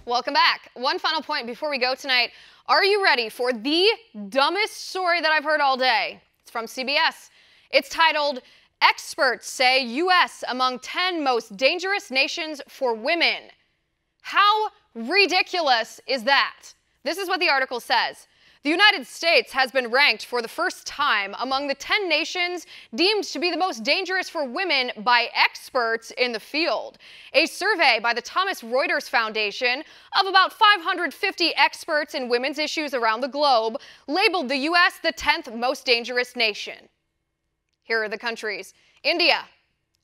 Welcome back. One final point before we go tonight. Are you ready for the dumbest story that I've heard all day? It's from CBS. It's titled, "Experts Say U.S. Among 10 Most Dangerous Nations for Women." How ridiculous is that? This is what the article says. The United States has been ranked for the first time among the 10 nations deemed to be the most dangerous for women by experts in the field. A survey by the Thomson Reuters Foundation of about 550 experts in women's issues around the globe labeled the U.S. the 10th most dangerous nation. Here are the countries: India,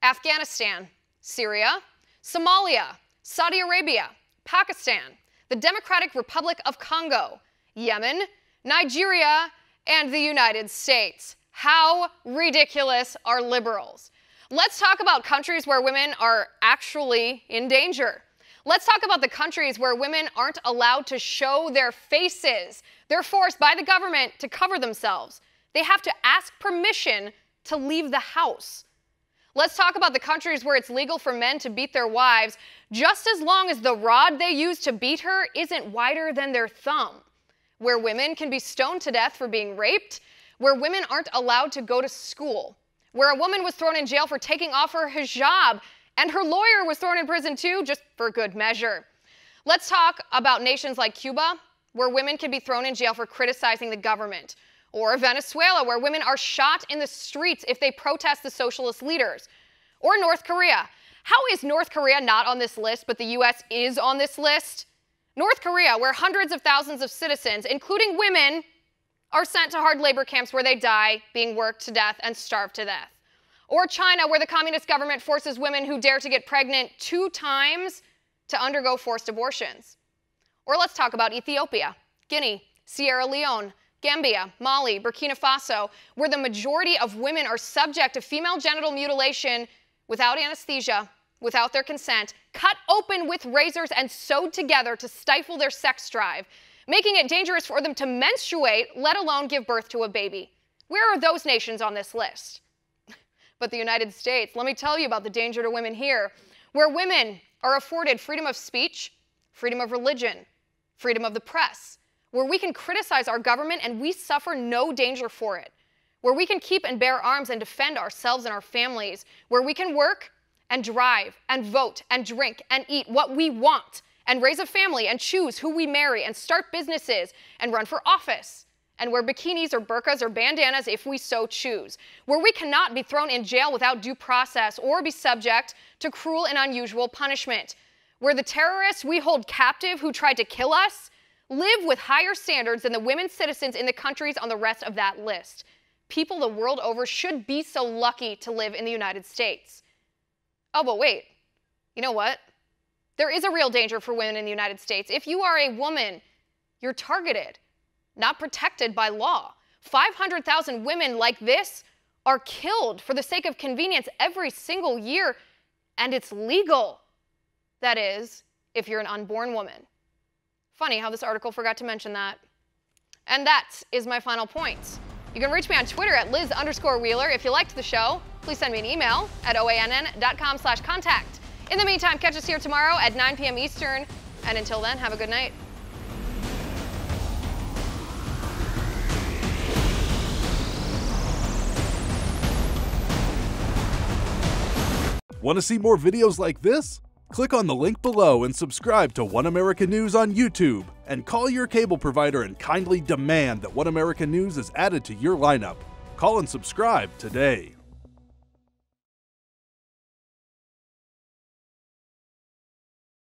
Afghanistan, Syria, Somalia, Saudi Arabia, Pakistan, the Democratic Republic of Congo, Yemen, Nigeria, and the United States. How ridiculous are liberals? Let's talk about countries where women are actually in danger. Let's talk about the countries where women aren't allowed to show their faces. They're forced by the government to cover themselves. They have to ask permission to leave the house. Let's talk about the countries where it's legal for men to beat their wives just as long as the rod they use to beat her isn't wider than their thumb. Where women can be stoned to death for being raped, where women aren't allowed to go to school, where a woman was thrown in jail for taking off her hijab, and her lawyer was thrown in prison too, just for good measure. Let's talk about nations like Cuba, where women can be thrown in jail for criticizing the government, or Venezuela, where women are shot in the streets if they protest the socialist leaders, or North Korea. How is North Korea not on this list, but the U.S. is on this list? North Korea, where hundreds of thousands of citizens, including women, are sent to hard labor camps where they die, being worked to death and starved to death. Or China, where the communist government forces women who dare to get pregnant 2 times to undergo forced abortions. Or let's talk about Ethiopia, Guinea, Sierra Leone, Gambia, Mali, Burkina Faso, where the majority of women are subject to female genital mutilation without anesthesia, without their consent, cut open with razors and sewed together to stifle their sex drive, making it dangerous for them to menstruate, let alone give birth to a baby. Where are those nations on this list? But the United States, let me tell you about the danger to women here, where women are afforded freedom of speech, freedom of religion, freedom of the press, where we can criticize our government and we suffer no danger for it, where we can keep and bear arms and defend ourselves and our families, where we can work and drive and vote and drink and eat what we want and raise a family and choose who we marry and start businesses and run for office, and wear bikinis or burqas or bandanas if we so choose, where we cannot be thrown in jail without due process or be subject to cruel and unusual punishment, where the terrorists we hold captive who tried to kill us live with higher standards than the women citizens in the countries on the rest of that list. People the world over should be so lucky to live in the United States. Oh, but wait, you know what? There is a real danger for women in the United States. If you are a woman, you're targeted, not protected by law. 500,000 women like this are killed for the sake of convenience every single year, and it's legal. That is, if you're an unborn woman. Funny how this article forgot to mention that. And that is my final point. You can reach me on Twitter at Liz_Wheeler. If you liked the show, please send me an email at oann.com/contact. In the meantime, catch us here tomorrow at 9 p.m. Eastern. And until then, have a good night. Want to see more videos like this? Click on the link below and subscribe to One America News on YouTube, and call your cable provider and kindly demand that One America News is added to your lineup. Call and subscribe today.